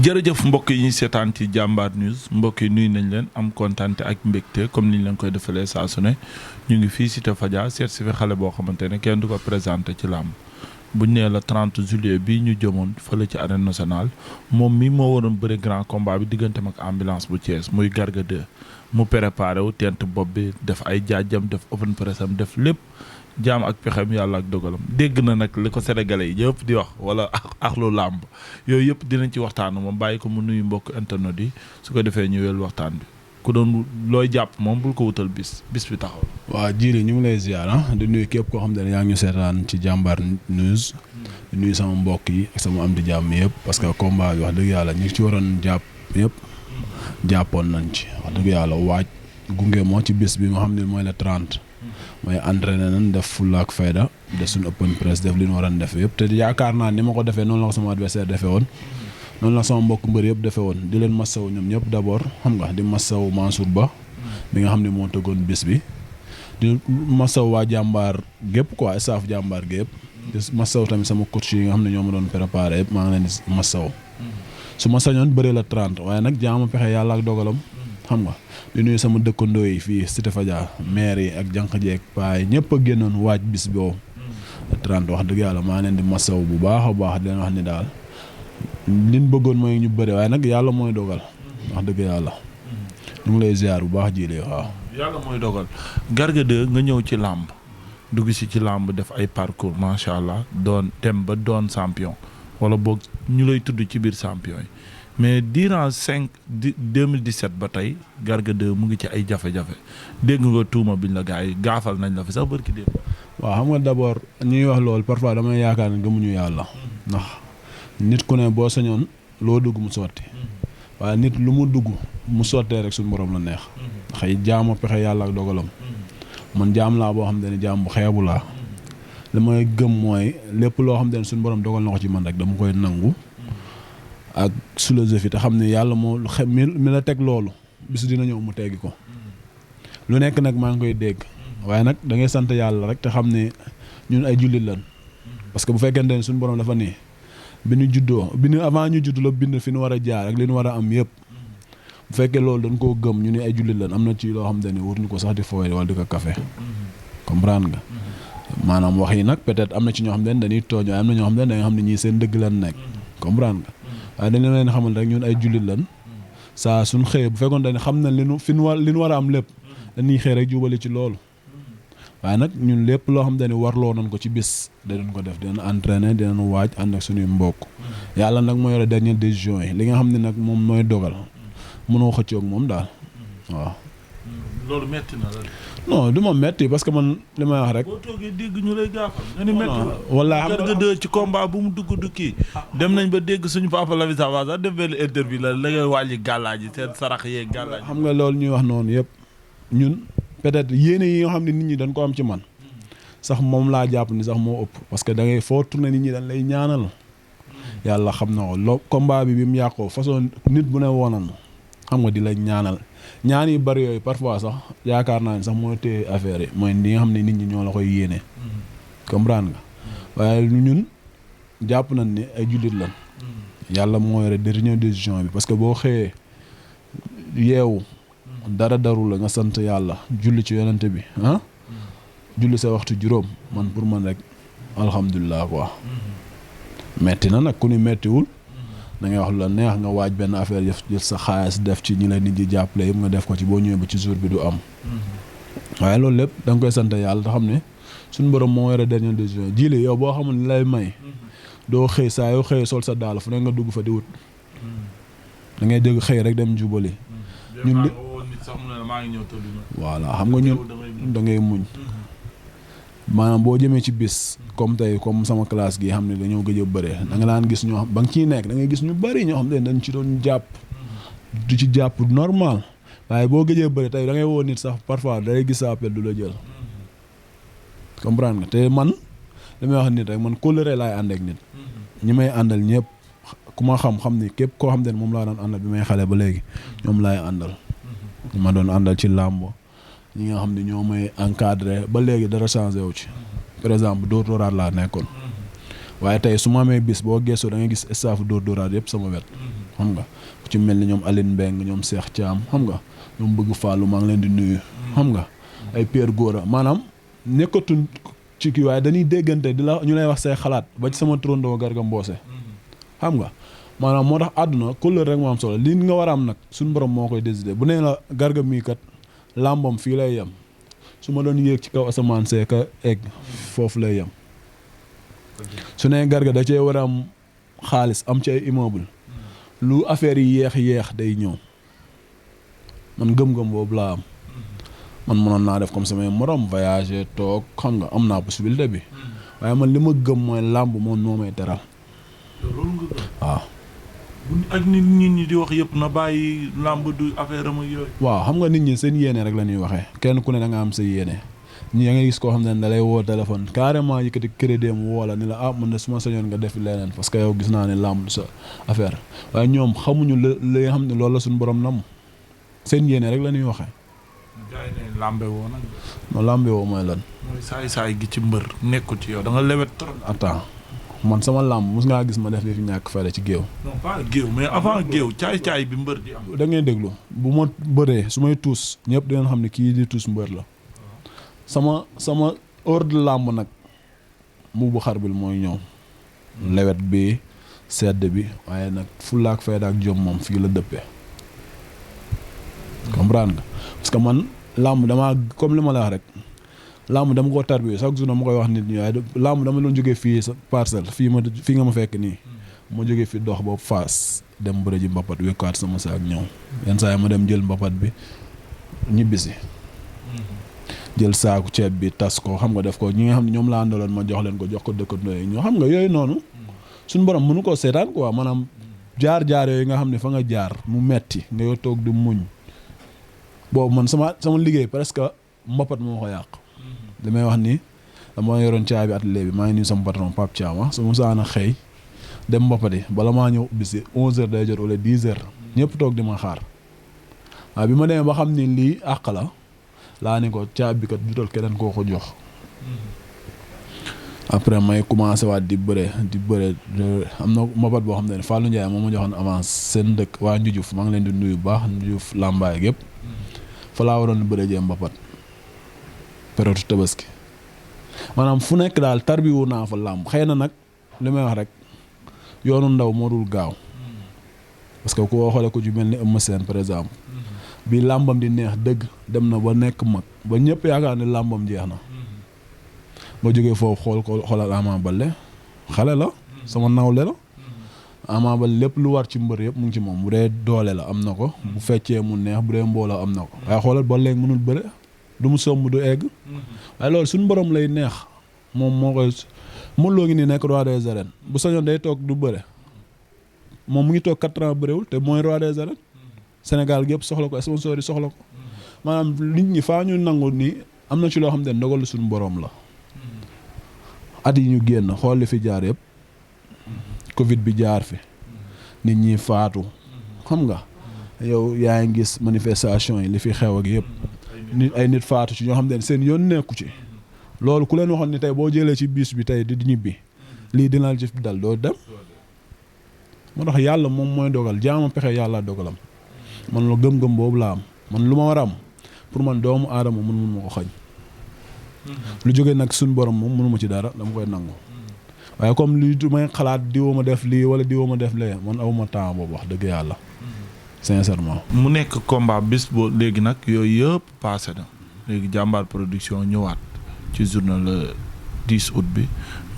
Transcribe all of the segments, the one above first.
jërëjëf mbokk yi ñuy seetaan ci Jambaar News mbokk yi nuyu nañ leen am kontaan ak mbégte comme niñ leen koy defalee saa su ne ñu ngi fii Cité Fadia seet si fi xale boo xamante ne kenn du ko présenté ci làmb buñ nee la 30 juillet bii ñu jëmoon fële ci arène nationale moom mi moo waroon bëri grand combat bi digganteem ak ambulance bu Thiès muy Garga 2 mu préparé wu tent bopp bi def ay jaajam def open press am def lépp jaam ak pexem yàlla ak dogalam dégg na nag li ko sénégalais yi yëpp di wax wala ak lu làmb yooyu yëpp dinañ ci waxtaan moom bàyyi ko mu nuyu mbokk internet yi su ko defee ñu wel waxtaan bi ku doon looy jàpp moom bul ko wutal bis bi taxaw. waaw jiiri ñu ngi lay ziar di nuyu képp koo xam ne yaa ngi ñu seetaan ci Jambaar News di nuyu sama mbokk yi ak sama am di jàmm yëpp parce que combat bi wax dëgg yàlla ñu ci waroon jàpp yëpp jàppoon nañ ci wax dëgg yàlla waaj gunge moo ci bis bi nga xam ne mooy le 30. mooy entraîné nañ def fulla ak fayda def suñu open press def li ñu waroon def yëpp te yaakaar naa ni ma ko defee noonu la ko sama adversaire defee woon noonu la sama mbokk mbër yëpp defee woon di leen massaw ñoom ñëpp d'abord xam nga di massaw Mansour Ba bi nga xam ne moo tëggoon bis bi di massaw waa jàmbaar gépp quoi staff jàmbaar gépp di massaw tamit sama coach yi nga xam ne ñoo ma doon préparé yëpp maa ngi leen di massaw su ma sañoon bëre la 30 waaye nag jaama pexe yàlla ak dogalam xam nga di nuyu sama dëkkandoo yi fii Cité Fadia maire yi ak jànq jeeg paa yi ñëpp a génnoon waaj bis boobu 30 wax dëgg yàlla maa leen di masaw bu baax a baax di leen wax ni daal liñ bëggoon mooy ñu bëre waaye nag yàlla mooy dogal wax dëgg yàlla ñu ngi lay ziar bu baax jiile waaw. yàlla mooy dogal Garga 2 nga ñëw ci làmb dugg si ci làmb def ay parcours macha allah doon dem ba doon champion wala boog ñu lay tudd ci biir champion yi. mais durant 2017 ba tey Garga 2 mu ngi ci ay jafe-jafe dégg nga tuuma biñ la gars yi gaafal nañ la fi sax barki démb. waaw xam nga d'abord ñuy wax loolu parfois damay yaakaar ne gëmuñu yàlla ndax nit ku ne boo sañoon loo dugg mu sotti waaye nit lu mu dugg mu sottee rek suñu borom la neex xëy jaama pexe yàlla ak dogalam man jaam laa boo xam ne jaam bu xeebu laa li may gëm mooy lépp loo xam ne suñu borom dogal na ko ci man rek dama koy nangu. ak philosophie te xam ne yàlla moo mi la teg loolu bis dina ñëw mu teggi ko lu nekk nag maa ngi koy dégg waaye nag da ngay sant yàlla rek te xam ne ñun ay jullit lan parce que bu fekkente ne suñu borom dafa nii bi ñu juddoo avant ñu judd la bind fi ñu war a jaar ak li ñu war a am yëpp bu fekkee loolu dañ koo gëm ñu ne ay jullit lan am na ci loo xam ne wut ñu ko sax di fooy wala di ko café comprendre nga maanaam wax yi nag peut-être am na ci ñoo xam ne dañuy tooñ waaye am na ñoo xam ne da nga xam ne ñii seen dëgg lan nekk comprendre nga waaye dañ leen xamal rek ñun ay jullit lan saa suñ xëyee bu fekkoon dañ xam na li ñu war a am lépp dañuy xëy rek jubali ci loolu waaye nag ñun lépp loo xam ne warloo nañ ko ci bis dinañ ko def dinañ entraîner dinañ waaj ànd ak suñuy mbokk yàlla nag moo yore dernière décision yi li nga xam ne nag moom mooy dogal mënoo xëccoo ak moom daal waaw. loolu metti na la. non du ma metti parce que man li may wax rek. boo toogee dégg ñu lay gaafal. nga ni metti la wallaahi Garga 2 ci combat bu mu dugg du kii dem nañ ba dégg suñu papa Lamine Samba sax def benn interview la ngay wàññi gàllaaj yi seen sarax yeeg gàllaaj xam nga loolu ñuy wax noonu yëpp ñun peut-être yéene yi nga xam ne nit ñi dañ ko am ci man sax moom laa jàpp ni sax moo ëpp parce que da ngay foo tourné nit ñi dañ lay ñaanal yàlla xam na ko loo combat bi mu yàqoo façon nit bu ne wonan xam nga di la ñaanal ñaan yu bari yooyu parfois sax yaakaar naa ne sax mooy téye affaire yi mooy li nga xam ne nit ñi ñoo la koy yéene comprendre nga waaye ñun jàpp nañ ni ay jullit lan yàlla moo yore dernière décision bi parce que boo xëyee yeewu dara daru la nga sant yàlla julli ci yonente bi julli sa waxtu juróom man pour man rek alhamdulilah quoi metti na nag ku ni mettiwul da ngay wax lu la neex nga waaj benn affaire jël sa xaalis def ci ñi la nit ñi jàppale yëpp nga def ko ci boo ñëwee ba ci jour bi du am waaye loolu lépp da nga koy sant yàlla te xam ne suñu borom moo yore dernière décision jili yow boo xamul ni lay may doo xëy saa yoo xëyee sol sa daal fu ne nga dugg fa di wut da ngay dégg xëy rek dem jubali ñun li voilà xam nga ñun da ngay muñ maanaam boo jëmee ci bis comme tey comme sama classe gi xam ne dañoo gëj a bëre da nga daan gis ñoo xam ba nga ciy nekk da ngay gis ñu bëri ñoo xam ne dañ ci doon jàpp du ci jàpp normal waaye boo gëjee bëre tey da ngay woo nit sax parfois day gis sa appel du la jël comprendre nga te man li may wax nit rek man kóllëre laay ànd ak nit ñi may àndal ñëpp ku ma xam ni képp koo xam ne moom laa doon àndal bi may xale ba léegi ñoom laay àndal ñu ma doon àndal ci làmb ñi nga xam ne ñoo may encadré ba léegi dara changé wu ci par exemple dóor dóoraat laa nekkoon waaye tey su ma amee bis boo gëstoo da ngay gis staff dóor dóoraat yëpp sama wet xam nga ku ci mel ni ñoom Aline Mbeng ñoom Cheikh Thiam xam nga ñoom bëgg Fallou maa ngi leen di nuyu xam nga ay Pierre Gora maanaam nekkatuñ ci kii waaye dañuy déggante di la ñu lay wax say xalaat ba ci sama turandoo Garga Mbossé xam nga maanaam moo tax àdduna couleur rek moo am solo li nga war a am nag suñu borom moo koy décider bu nee la Garga mii kat làmbam fii lay yem su ma doon yéeg ci kaw asamaan see ka egg foofu lay yem su nee Garga da cee war a am xaalis am ci ay immeuble lu affaire yi yéex day ñëw man gëm-gëm boobu laa am man mënoon naa def comme samay morom voyager toog xam nga am naa possibilité bi waaye man li ma gëm mooy làmb moom moo may teral waaw ak nit ñi di wax yëpp na bàyyi làmb du affaire am ak yooyu. waaw xam nga nit ñi seen yéene rek la ñuy waxee kenn ku ne da nga am sa yéene ñi nga gis koo xam ne da lay woo téléphone carrément yëkkati crédit mu woo la ni la man de su ma sañoon nga def leneen parce que yow gis naa ne làmb du sa affaire waaye ñoom xamuñu li nga xam ne loolu la suñu borom nam seen yéene rek la ñuy waxee. jaay ne làmbe woo nag. non làmbe woo mooy lan. mooy saay gi ci mbër nekkul ci yow da nga lewet trop. attends man sama làmb mos ngaa gis ma def li fi ñàkk fayda ci géew. non pas géew mais avant géew caay bi mbër di am. da ngay déglu bu ma bëree su may tuus ñëpp dinañ xam ne kii di tuus mbër la sama heure de làmb nag mu bu xar bil mooy ñëw. lewet bi sedd bi waaye nag fulla ak fayda ak jom moom fii la dëppee. comprendre nga parce que man làmb damaa comme li ma la wax rek làmb dama ko tarbi chaque jour dama koy wax nit ñi waaye làmb dama doon jógee fii sa parcelle fii nga ma fekk nii ma jógee fi dox ba Fass dem bëre ji mbapat wekkaat sama saak ñëw yenn saa yi ma dem jël mbapat bi ñibbisi jël saaku ceeb bi tas ko xam nga def ko ñi nga xam ne ñoom laa àndaloon ma jox leen ko jox ko dëkkandoo yi ñoo xam nga yooyu noonu suñu borom mënu koo seetaan quoi maanaam jaar yooyu nga xam ne fa nga jaar mu metti nga yow toog di muñ boobu man sama liggéey presque mbapat moo ko yàq li may wax ni dama yoroon caabi atelier bi maa ngi nuyu sama patron Pape Thiama su ma saana xëy dem mbapati bala maa ñëw bisi 11h day jot wala 10h ñëpp toog di ma xaar waaw bi ma demee ba xam ni lii àq la laa ni ko caabi bi kat jutal keneen koo ko jox après may commencé waat di bëre am na mbapat boo xam ne Fallou Ndiaye moo ma joxoon avance seen dëkk waa Ndiouf maa ngi leen di nuyu bu baax Ndiouf Lambaye gépp fa laa waroon bëre jee mbapat période tabaski maanaam fu nekk daal tarbiwu naa fa làmb xëy na nag li may wax rek yoonu ndaw moo dul gaaw parce que ku xoolee ko ci mel ni Eumeu Sène par exemple bi làmbam di neex dëgg dem na ba nekk mag ba ñëpp yaakaar ne làmbam jeex na ba jógee foofu xoolal Ama Baldé xale la sama nawle la Ama Baldé lépp lu war ci mbër yëpp mu ngi ci moom bu dee doole la am na ko bu feccee mu neex bu dee mbooloo am na ko waaye xoolal ba léegi mënul bëre du mu somb du egg waaye loolu suñu borom lay neex moom moo koy Modou Lo ngi nii nekk roi des arènes bu sañoon day toog du bëre moom mu ngi toog 4 ans bëréwul te mooy roi des arènes Sénégal gi yëpp soxla ko sponsor yi soxla ko maanaam nit ñi faa ñu nangu nii am na ci loo xam ne ndogal suñu borom la at yi ñu génn xool li fi jaar yëpp Covid bi jaar fi nit ñi faatu xam nga yow yaa ngi gis manifestation yi li fi xew ak yëpp nit faatu ci ñoo xam ne seen yoon nekku ci loolu ku leen waxoon ni tey boo jëlee ci bus bi tey di ñibbi lii dina la ci dal doo dem moo tax yàlla moom mooy dogal jaama pexe yàlla dogalam man lu gëm-gëm boobu laa am man lu ma war a am pour man doomu aadama mun ma ko xañ lu jógee nag suñ borom moom mënuma ci dara dama koy nangu waaye comme li may xalaat diwoo ma def lii wala diwoo ma def lee man awma temps boobu wax dëgg yàlla sincèrement. mu nekk combat bis boo léegi nag yooyu yëpp passé na léegi Jambaar production ñëwaat ci journée le 10 août bi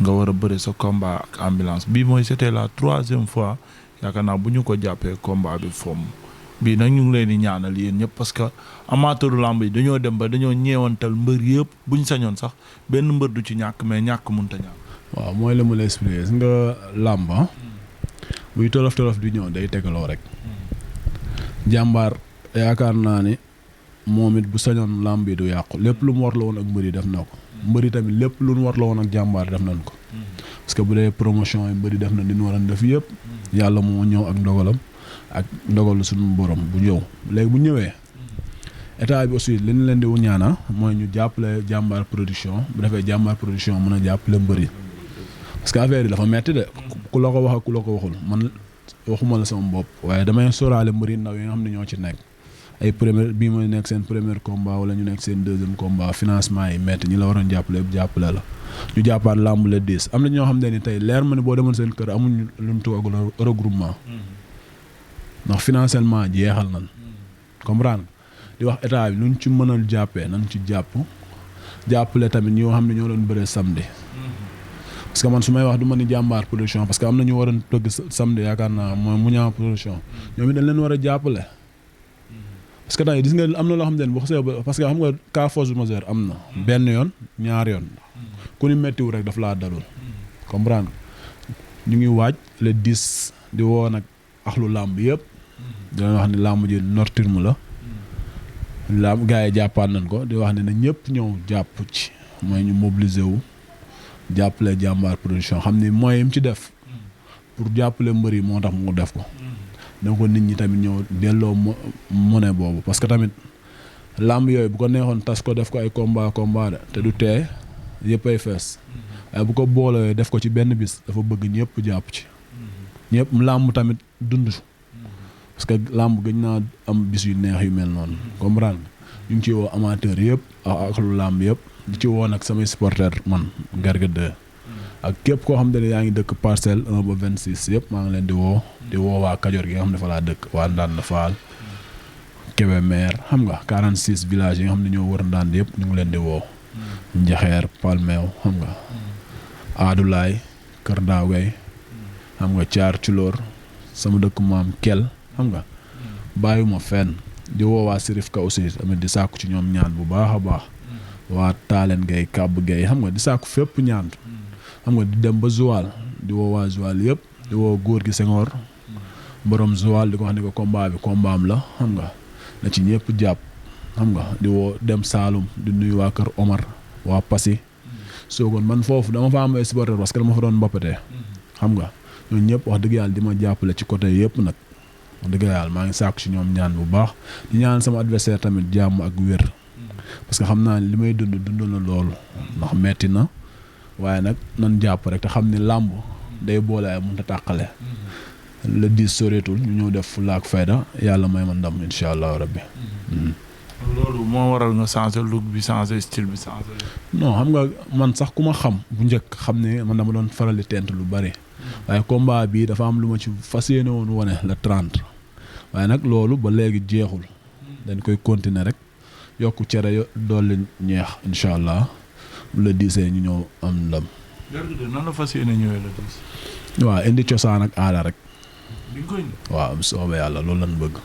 nga war a bëre sa combat ak ambulance bii mooy c'était la 3e fois yaakaar naa bu ñu ko jàppee combat bi fomm bii nag ñu ngi leen di ñaanal yéen ñëpp parce que amateuru lamb yi dañoo dem ba dañoo ñeewantal mbër yëpp buñ sañoon sax benn mbër du ci ñàkk mais ñàkk mënut a ñàkk. waaw mooy la ma la expliqué gis nga làmb buy tolof di ñëw day tegaloo rek. Jambaar yaakaar naa ne moom it bu sañoon làmb yi du yàqu lépp lu mu war la woon ak mbër yi def na ko mbër yi tamit lépp lu mu war la woon ak Jambaar def nañ ko parce que bu dee promotion yi bëri def na li ñu waroon def yëpp yàlla moo ñëw ak ndogalam ak ndogalu suñu borom bu ñëw léegi bu ñëwee état bi aussi li ñu leen di ñaana mooy ñu jàppale Jambaar production bu defee Jambaar production mën a jàppale mbëri parce que affaire yi dafa metti de ku la ko wax ak ku la ko waxul man waxuma la sama bopp waaye damay sóoraale mbëri ndaw yi nga xam ne ñoo ci nekk ay premier bii mooy nekk seen premier combat wala ñu nekk seen deuxième combat financement yi metti ñi la waroon jàppale yëpp jàppale la ñu jàppaat làmb le 10 am na ñoo xam ne ni tey leer ma ne boo demoon seen kër amuñ lu mu tuggagul regroupement ndax financièrement jeexal nan comprendre di wax état bi luñ ci mënal jàppee nañ ci jàppale tamit ñoo xam ne ñoo doon bëree samedi parce que man su may wax du ma ni Jambaar production parce que am na ñu waroon tëgg samedi yaakaar naa mooy Muñaa production ñoom it dañ leen war a jàppale parce que tey gis nga am na loo xam ne bu xasee ba parce que xam nga cas force majeure am na benn yoon ñaar yoon ku ni méttiwul rek daf laa dalul comprendre ñu ngi waaj le 10 di woo nag axlu làmb yëpp di leen wax ni làmb ji nocturne la làmb gars yi jàppaat nañ ko di wax ne na ñëpp ñëw jàpp ci mooy ñu mobiliser wu jàppale Jambaar production xam ni mooy yim ci def pour jàppale mbër yi moo tax mu def ko donc nit ñi tamit ñëw delloo monnaie boobu parce que tamit làmb yooyu bu ko neexoon tas ko def ko ay combat de te du tee yëpp ay fees waaye bu ko boolee def ko ci benn bis dafa bëgg ñëpp jàpp ci ñëpp làmb tamit dund parce que làmb gëj naa am bis yu neex yu mel noonu comprendre ñu ngi ci woo amateur yëpp ak lu làmb yëpp di ci woo nag samay supporter man Garga 2 ak képp koo xam ne yaa ngi dëkk parcelle 1 ba 26 yëpp maa ngi leen di woo waa Kajoor gi nga xam ne fa laa dëkk waa Ndande Fall Kébémer xam nga 46 villages yi nga xam ne ñoo wër Ndande yëpp ñu ngi leen di woo Njaxeer Palmeew xam nga Adulaay Kër Daawgay xam nga Caar Culóor sama dëkk maam Kel xam nga bàyyuma fenn di woo waa Sirif Ka aussi tamit di sàkku ci ñoom ñaan bu baax a baax waa Taaleen Gay Kàbb Gay xam nga di sàkku fépp ñaan xam nga di dem ba Joal di woo waa Joal yëpp di woo góor gi Senghor borom Joal di ko wax ne ko combat bi combat am la xam nga na ci ñëpp jàpp xam nga di woo dem Saalum di nuyu waa kër Omar waa Passy soogoon man foofu dama fa am ay supporter parce que dama fa doon mbappatee xam nga ñooñu ñëpp wax dëgg yàlla di ma jàppale ci côté yëpp nag wax dëgg yàlla maa ngi sàkku ci ñoom ñaan bu baax di ñaan sama adversaire tamit jàmm ak wér parce que xam naa ne li may dund na loolu ndax metti na waaye nag nan jàpp rek te xam ni làmb day boole ay mënut a tàqale le 10 soreetul ñu ñëw def fulla ak fayda yàlla may ma ndam incha allahu rabbi. loolu moo waral nga changer look bi changer style bi changer. non xam nga man sax ku ma xam bu njëkk xam ne man dama doon faral di tent lu bari waaye combat bii dafa am lu ma ci fas yéene woon wane le 30 waaye nag loolu ba léegi jeexul dañ koy continuer rek yokku cere dolli ñeex incha allah bu la diisee ñu ñëw am ndam. nan la fas yéene ñëwee la diis. waaw indi cosaan ak aada rek. di nga koy indi. waaw bu soobee yàlla loolu lañ bëgg.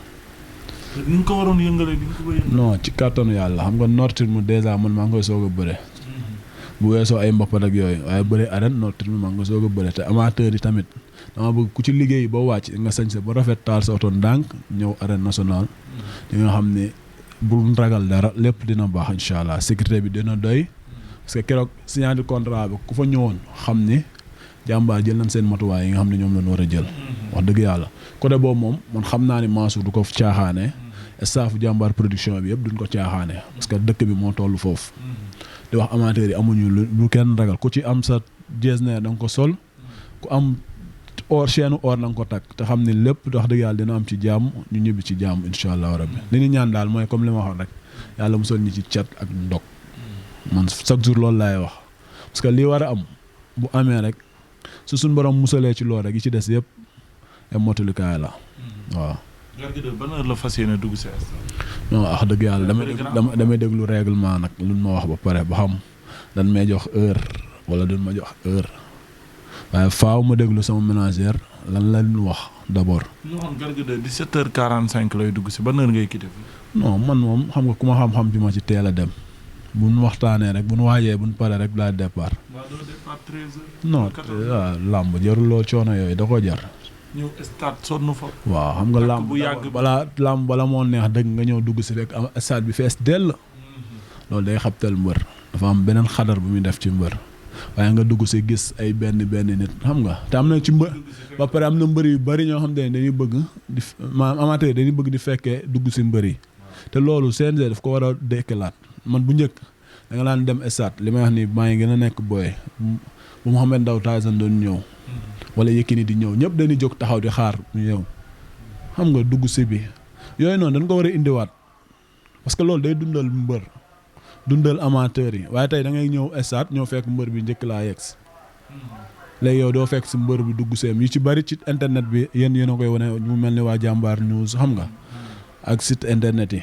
ni nga ko waroon yëngalee di nga ko yëngalee. non ci kàttanu yàlla xam nga Nord mu dèjà man maa ngi koy soog a bëre. bu weesoo ay mbappat ak yooyu waaye bëre arène Nord mi maa ngi koy soog a bëre te amateur yi tamit dama bëgg ku ci liggéey ba wàcc nga sañse ba rafet taal sa oto ndànk ñëw arène nationale. di nga xam ne bul ragal dara lépp dina baax incha allah sécurité bi dina doy. parce que keroog signature contrat bi ku fa ñëwoon xam ni Jambaar jël nañ seen matuwaay yi nga xam ne ñoom lañ war a jël. wax dëgg yàlla côté boobu moom man xam naa ne Mansour du ko caaxaane. staff Jambaar production bi yëpp duñ ko caaxaane. parce que dëkk bi moo toll foofu. di wax amateurs yi amuñu lu kenn ragal ku ci am sa jeesneer da nga ko sol. ku am or chaîne or na nga ko takk te xam ne lépp wax dëgg yàlla dina am ci jàmm ñu ñibbi ci jàmm incha allah rabbi li ñu ñaan daal mooy comme li ma waxoon rek yàlla musal ñi ci cat ak ndog. man chaque jour loolu laay wax parce que lii war a am bu amee rek su suñ borom musalee ci loolu rek yi ci des yëpp ay motulikaay la waaw. Garga ban heure la fas yéene dugg si non wax dëgg yàlla damay déglu règlement nag luñ ma wax ba pare ba xam dañ may jox heure wala duñ ma jox heure waaye faaw ma déglu sama ménagère lan la ñu wax d'abord. ñu waxoon Garga 17h45 lay dugg si ban heure ngay quitté fi. non man moom xam nga ku ma xam-xam bi ma ci teel a dem. bu ñu waxtaanee rek bu ñu waajee bu ñu paree rek laa départ. waaw doo départ 13h. non waaw làmb jarul lool coono yooyu da ko jar. ñëw stade sonn fa. waaw xam nga làmb bu yàgg bala moo neex dëgg nga ñëw dugg si rek am stade bi fees dell. loolu day xabtal mbër. dafa am beneen xadar bu muy def ci mbër. waaye nga dugg si gis ay benn nit xam nga te am na ci ba pare am na mbër yu bari ñoo xam ne dañuy bëgg di amateur dañuy bëgg di fekkee dugg si mbër yi te loolu CNG daf ko war a dekkalaat man bu njëkk da nga daan dem stade li may wax ni maa ngi gën a nekk booy bu Mouhamed Ndao Tyson doon ñëw wala Yékini di ñëw ñëpp dañuy jóg taxaw di xaar ñu ñëw xam nga dugg si bi yooyu noonu dañ ko war a indiwaat parce que loolu day dundal mbër dundal amateur yi waaye tey da ngay ñëw stade ñëw fekk mbër bi njëkk laa yegsi léegi yow doo fekk si mbër bi dugg seem yu ci bari ci internet bi yéen a koy wane ñu mel ni waa Jambaar news xam nga ak site internet yi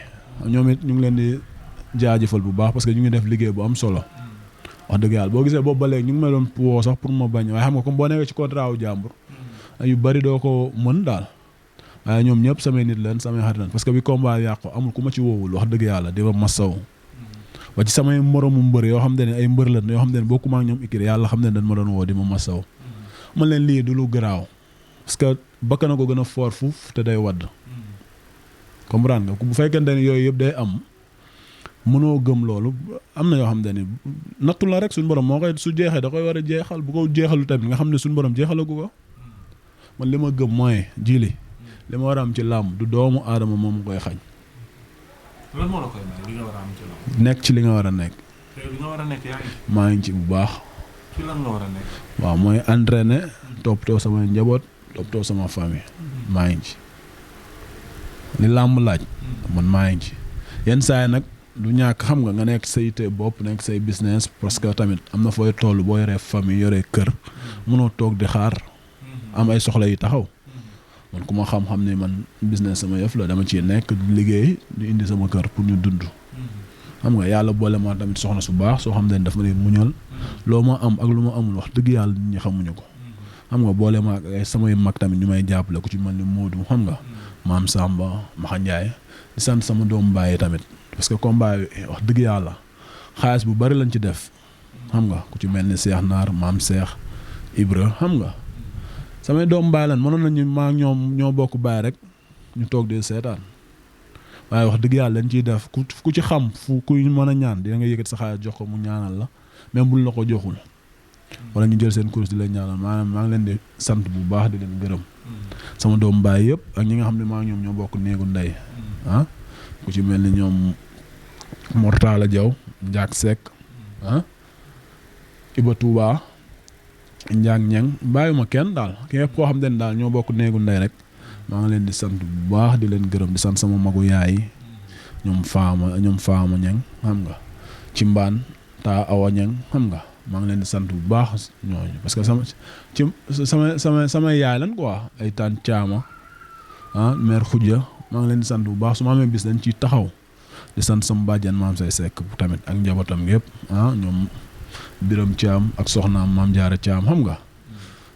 ñoom it ñu ngi leen di jaajëfal bu baax parce que ñu ngi def liggéey bu am solo wax dëgg yàlla boo gisee boobu ba léegi ñu ngi may doon woo sax pour ma bañ waaye xam nga comme boo nekkee ci contrat wu jàmbur yu bari doo ko mën daal waaye ñoom ñëpp samay nit leen samay xarit leen parce que bi combat yàqu amul ku ma ci woowul wax dëgg yàlla di ma masaw ba ci samay moromu mbër yoo xam ne ay mbër lan yoo xam ne bokkuma ak ñoom ikiri yàlla xam ne dañ ma doon woo di ma masaw man leen lii du lu garaaw parce que bakk na ko gën a fort fuuf te day wadd comprendre nga bu fekkente ne yooyu yëpp day am mënoo gëm loolu am na yoo xam ne nattu la rek suñu borom moo koy su jeexee da koy war a jeexal bu ko jeexalu tamit nga xam ne suñu borom jeexalagu ko man li ma gëm mooy jili li ma war a am ci làmb du doomu aadama moom koy xañ. lan moo la koy may li nga war a am ci làmb. nekk ci li nga war a nekk. te li nga war a nekk yaa ngi. maa ngi ci bu baax. ci lan nga war a nekk. waaw mooy entraîner toppatoo sama njaboot toppatoo sama famille. maa ngi ci li làmb laaj. man maa ngi ci yenn saa yi nag du ñàkk xam nga nekk say yite bopp nekk say business parce que tamit am na fooy toll boo yoree famille yoree kër mënoo toog di xaar am ay soxla yi taxaw. man ku ma xam-xam ne man business sama yëf la dama ciy nekk liggéey di indi sama kër pour ñu dund. xam nga yàlla boole ma tamit soxna su baax soo xam ne daf ma leen muñal loo ma am ak lu ma amul wax dëgg yàlla nit ñi xamuñu ko. xam nga boole ma ak ay samay mag tamit ñu may jàppale ku ci mel ni Modou xam nga maam Samba Maxa Ndiaye di sant sama doom Baye tamit parce que combat yi wax dëgg yàlla xaalis bu bari lañ ci def. xam nga ku ci mel ni Cheikh Naar maam Cheikh Ibra xam nga. samay doom baay lan mënoon nañu maa ñoom ñoo bokk baay rek ñu toog di seetaan waaye wax dëgg yàlla dañ ciy def ku ci xam fu ku mën a ñaan dina nga yëkkat sa xaalis jox ko mu ñaanal la même bul la ko joxul wala ñu jël seen course di leen ñaanal maanaam maa ngi leen di sant bu baax di leen gërëm sama doom baay yëpp ak ñi nga xam ne maa ñoom ñoo bokk néegu ndey ah ku ci mel ni ñoom Mortala Diaw Ndiak Seck ah Iba Touba Njàng ñeng bàyyuma kenn daal képp koo xam ne daal ñoo bokk néegu ndey rek maa ngi leen di sant bu baax di leen gërëm di sant sama magu yaay ñoom faama ñeng xam nga ci mbaan taa awa ñeng xam nga maa ngi leen di sant bu baax ñooñu parce que sama yaay lan quoi ay taan caama ah mère Khoudia maa ngi leen di sant bu baax su ma amee bis dañ ciy taxaw di sant sama bàjjan maam say sekk tamit ak njabootam yëpp ah ñoom Biram Thiam ak soxnaam maam Jaara Thiam xam nga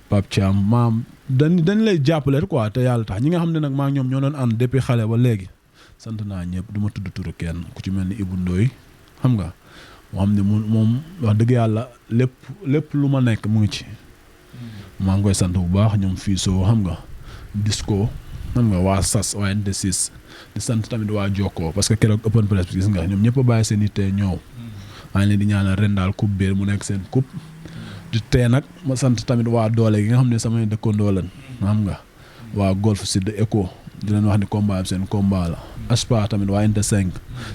Pape Thiam maam dañ lay jàppale quoi te yàlla tax ñi nga xam ne nag maa ñoom ñoo doon ànd depuis xale ba léegi sant naa ñëpp du ma tudd turu kenn ku ci mel ni Ibou Ndoye xam nga moo xam ne moom wax dëgg yàlla lépp lu ma nekk mu ngi ci maa ngi koy sant bu baax ñoom fii soo xam nga disco xam nga waa sas waa NT6 di sant tamit waa Jokkoo parce que keroog open press bi gis nga ñoom ñëpp a bàyyi seen yitte ñëw maa ngi leen di ñaanal ren daal coupe bi mu nekk seen coupe di tee nag ma sant tamit waa doole gi nga xam ne samay dëkkandoo lan xam nga waa Golf Sud Eco di leen wax ni combat bi seen combat la Aspa tamit waa Inte 5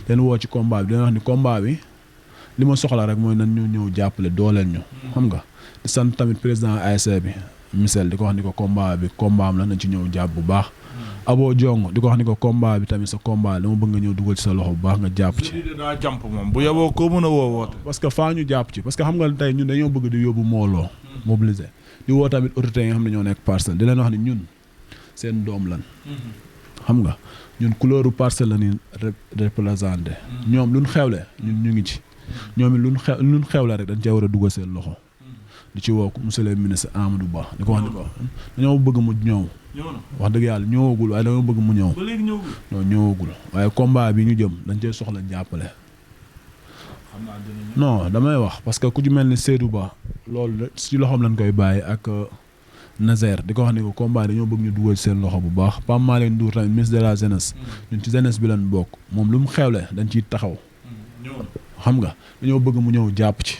leen woo ci combat bi di leen wax ni combat bi li ma soxla rek mooy nan ñu ñëw jàppale dooleel ñu xam nga di sant tamit président ASC bi Michel di ko wax ni ko combat bi combat am la nañ ci ñëw jàpp bu baax Abo Jong di ko wax ni ko combat bi tamit sa combat dama bëgg nga ñëw dugal ci sa loxo bu baax nga jàpp ci. daa jàmp moom bu yeboo koo mën a woo woote. parce que faa ñu jàpp ci parce que xam nga tey ñun dañoo bëgg di yóbbu mooloo mobiliser di woo tamit autorités yi nga xam ne ñoo nekk parcelle di leen wax ni ñun seen doom lan xam nga ñun couleuru parcelle la ni représenté ñoom luñ xewle ñun ñu ngi ci ñoom it luñ xewle rek dañ cee war a dugal seen loxo di ci woo monsieur le ministre Amadou Ba di ko wax ni ko dañoo bëgg mu ñëw wax dëgg yàlla ñëwagul waaye dañoo bëgg mu ñëw non ñëwagul waaye combat bi ñu jëm dañ cee soxla jàppale non damay wax parce que ku ci mel ni Seydou Ba loolu ci loxoom lañ koy bàyyi ak Nazer di ko wax ni ko combat dañoo bëgg ñu dugal seen loxo bu baax Pape Malick Ndour tamit ministre de la jeunesse ñun ci jeunesse bi lañ bokk moom lu mu xewle dañ ciy taxaw xam nga dañoo bëgg mu ñëw jàpp ci.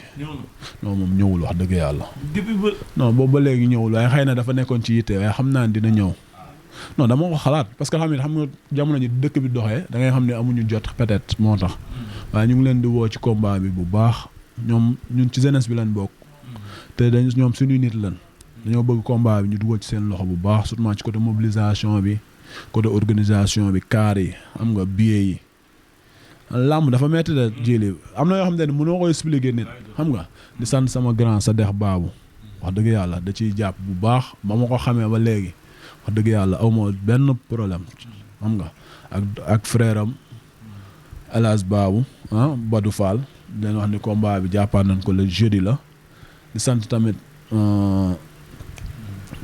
non moom ñëwul wax dëgg yàlla. non boobu ba léegi ñëwul waaye xëy na dafa nekkoon ci yitte waaye xam naa ne dina ñëw. non dama ko xalaat parce que xam nga jamono ji dëkk bi doxee da ngay xam ne amuñu jot peut-être moo tax. waaye ñu ngi leen di woo ci combat bi bu baax ñoom ñun ci jeunesse bi lañ bokk. te ñoom suñuy nit lañ. dañoo bëgg combat bi ñu dugal ci seen loxo bu baax surtout ci côté mobilisation bi côté organisation bi car yi xam nga billets yi. làmb dafa metti de jëli am na yoo xam ne mënoo koy expliquer nit xam nga di sant sama grand sa dex baabu wax dëgg yàlla da ciy jàpp bu baax ba ma ko xamee ba léegi wax dëgg yàlla aw ma benn problème xam nga ak frère am El Hadj Baabu Badou Fall di leen wax ni combat bi jàppaan nañ ko le jeudi la di sant tamit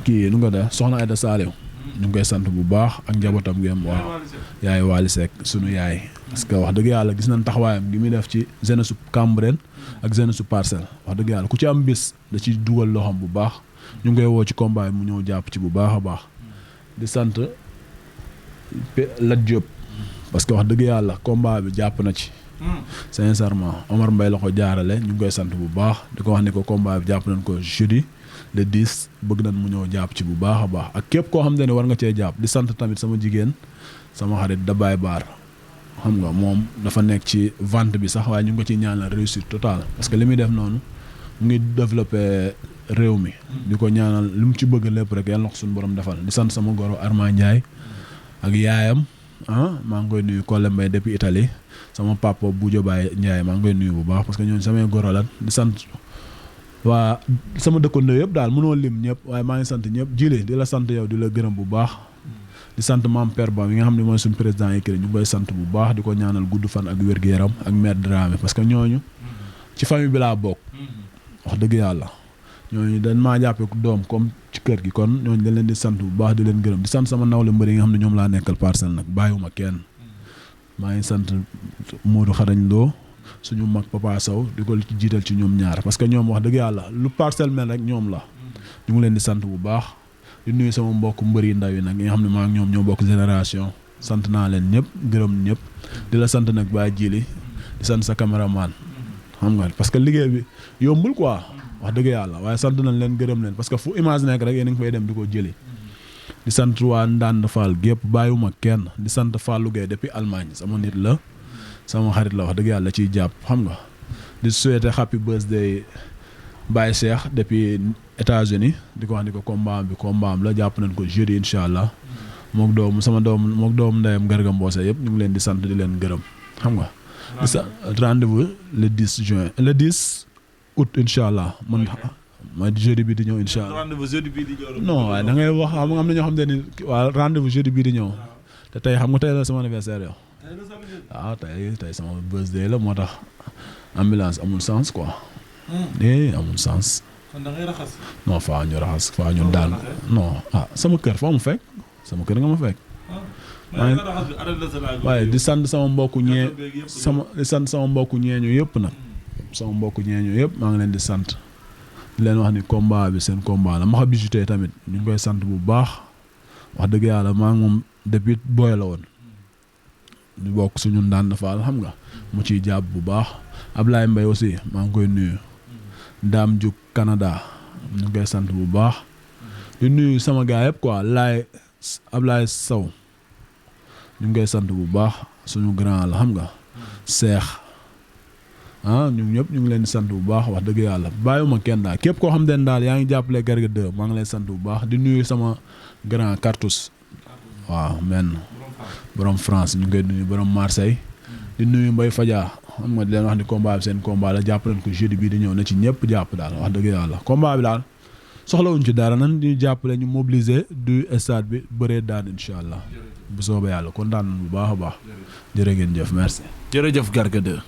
kii nu nga def soxna Aïda Saliou ñu ngi koy sant bu baax ak njabootam gi am waaw yaay Waly Seck sunu yaay parce que wax dëgg yàlla gis nañ taxawaayam gi muy def ci jeunesse su Cambérène ak jeunesse su Parcelles wax dëgg yàlla ku ci am bis da ciy dugal loxoom bu baax ñu ngi koy woo ci combat bi mu ñëw jàpp ci bu baax a baax di sant Lat Diop parce que wax dëgg yàlla combat bi jàpp na ci sincèrement Omar Mbaye la ko jaarale ñu ngi koy sant bu baax di ko wax ne ko combat bi jàpp nañ ko jeudi le 10 bëgg nañ mu ñëw jàpp ci bu baax a baax ak képp koo xam ne war nga cee jàpp di sant tamit sama jigéen sama xarit Dabaay Baar xam nga moom dafa nekk ci vente bi sax waaye ñu ngi ko ci ñaanal réussite totale parce que li muy def noonu mu ngi développé réew mi di ko ñaanal li mu ci bëgg lépp rek yàlla na ko suñu borom defal di sant sama goro Armand Ndiaye ak yaayam maa ngi koy nuyu Kole Mbaye depuis Italie sama papa Boudio Baye Ndiaye maa ngi koy nuyu bu baax parce que ñooñu samay goro lan di sant waa sama dëkkandoo yëpp daal mënoo lim ñëpp waaye maa ngi sant ñëpp jili di la sant yow di la gërëm bu baax di sant maam Père Ba mi nga xam ne mooy suñu président yi ñu ngi koy sant bu baax di ko ñaanal gudd fan ak wér-gu-yaram ak maire Dramé parce que ñooñu ci famille bi laa bokk wax dëgg yàlla ñooñu dañ maa jàppee doom comme ci kër gi kon ñooñu dañ leen di sant bu baax di leen gërëm di sant sama nawle mbëri yi nga xam ne ñoom laa nekkal Parcelles nag bàyyiwuma kenn maa ngi sant Modou Xarañ Lo suñu mag Papa Sow di ko jiital ci ñoom ñaar parce que ñoom wax dëgg yàlla lu Parcelles mel rek ñoom la ñu ngi leen di sant bu baax di nuyu sama mbokk mbëri ndaw yi nag nga xam ne maa ngi ñoom ñoo bokk génération sant naa leen ñëpp gërëm ñëpp di la sant nag baa jili di sant sa caméraman xam nga parce que liggéey bi yombul quoi wax dëgg yàlla waaye sant nañ leen gërëm leen parce que fu image nekk rek yéen a ngi fay dem di ko jëli di sant waa Ndande Fall gépp bàyyiwuma kenn di sant Fallou Gueye depuis Allemagne sama nit la sama xarit la wax dëgg yàlla ciy jàpp xam nga di souhaiter happy birthday Baye Cheikh depuis États-Unis di ko wax ni ko combat am la jàpp nañ ko jeudi incha allah mook doom ndeyam Garga Mbossé yëpp ñu ngi leen di sant di leen gërëm xam nga di sa rendez-vous le 10 juin le 10 août incha allah ma jeudi bi di ñëw incha allah rendez-vous jeudi bi di ñëw non waaye da ngay wax am na ñoo xam ne ni waa rendez-vous jeudi bii di ñëw te tey xam nga tey la sama anniversaire yow waaw tey sama birthday la moo tax ambulance amul sens quoi amul sens kon da ngay raxas non faa ñu raxas faa ñu daan non sama kër foo mu fekk sama kër nga ma fekk waaye di sant sama mbokku ñeeñu yëpp nag sama mbokku ñeeñu yëpp maa ngi leen di sant di leen wax ni combat bi seen combat la ma xa bijouté tamit ñu ngi koy sant bu baax wax dëgg yàlla maa ngi moom depuis booy la woon ñu bokk suñu Ndande Fall xam nga mu ciy jàpp bu baax Ablaye Mbaye aussi maa ngi koy nuyu Dame Diouk Canada ñu ngi koy sant bu baax di nuyu sama gars yëpp quoi Ablaye Sow ñu ngi koy sant bu baax suñu grand la xam nga Cheikh ñun ñëpp ñu ngi leen di sant bu baax wax dëgg yàlla bàyyiwuma kenn daal képp koo xam ne daal yaa ngi jàppale Garga 2 maa ngi leen sant bu baax di nuyu sama grand Cartouche waaw men borom France ñu ngi koy nuyu borom Marseille di nuyu Mbaye Fadia xam nga di leen wax ni combat bi seen combat la jàpp leen ko jeudi bii di ñëw na ci ñëpp jàpp daal wax dëgg yàlla combat bi daal soxlawuñ ci dara nan ñu jàppale ñu mobiliser du stade bi bëree daan incha allah bu soobee yàlla kontaan nañ bu baax a baax jërë ngeen jëf merci. jërëjëf Garga 2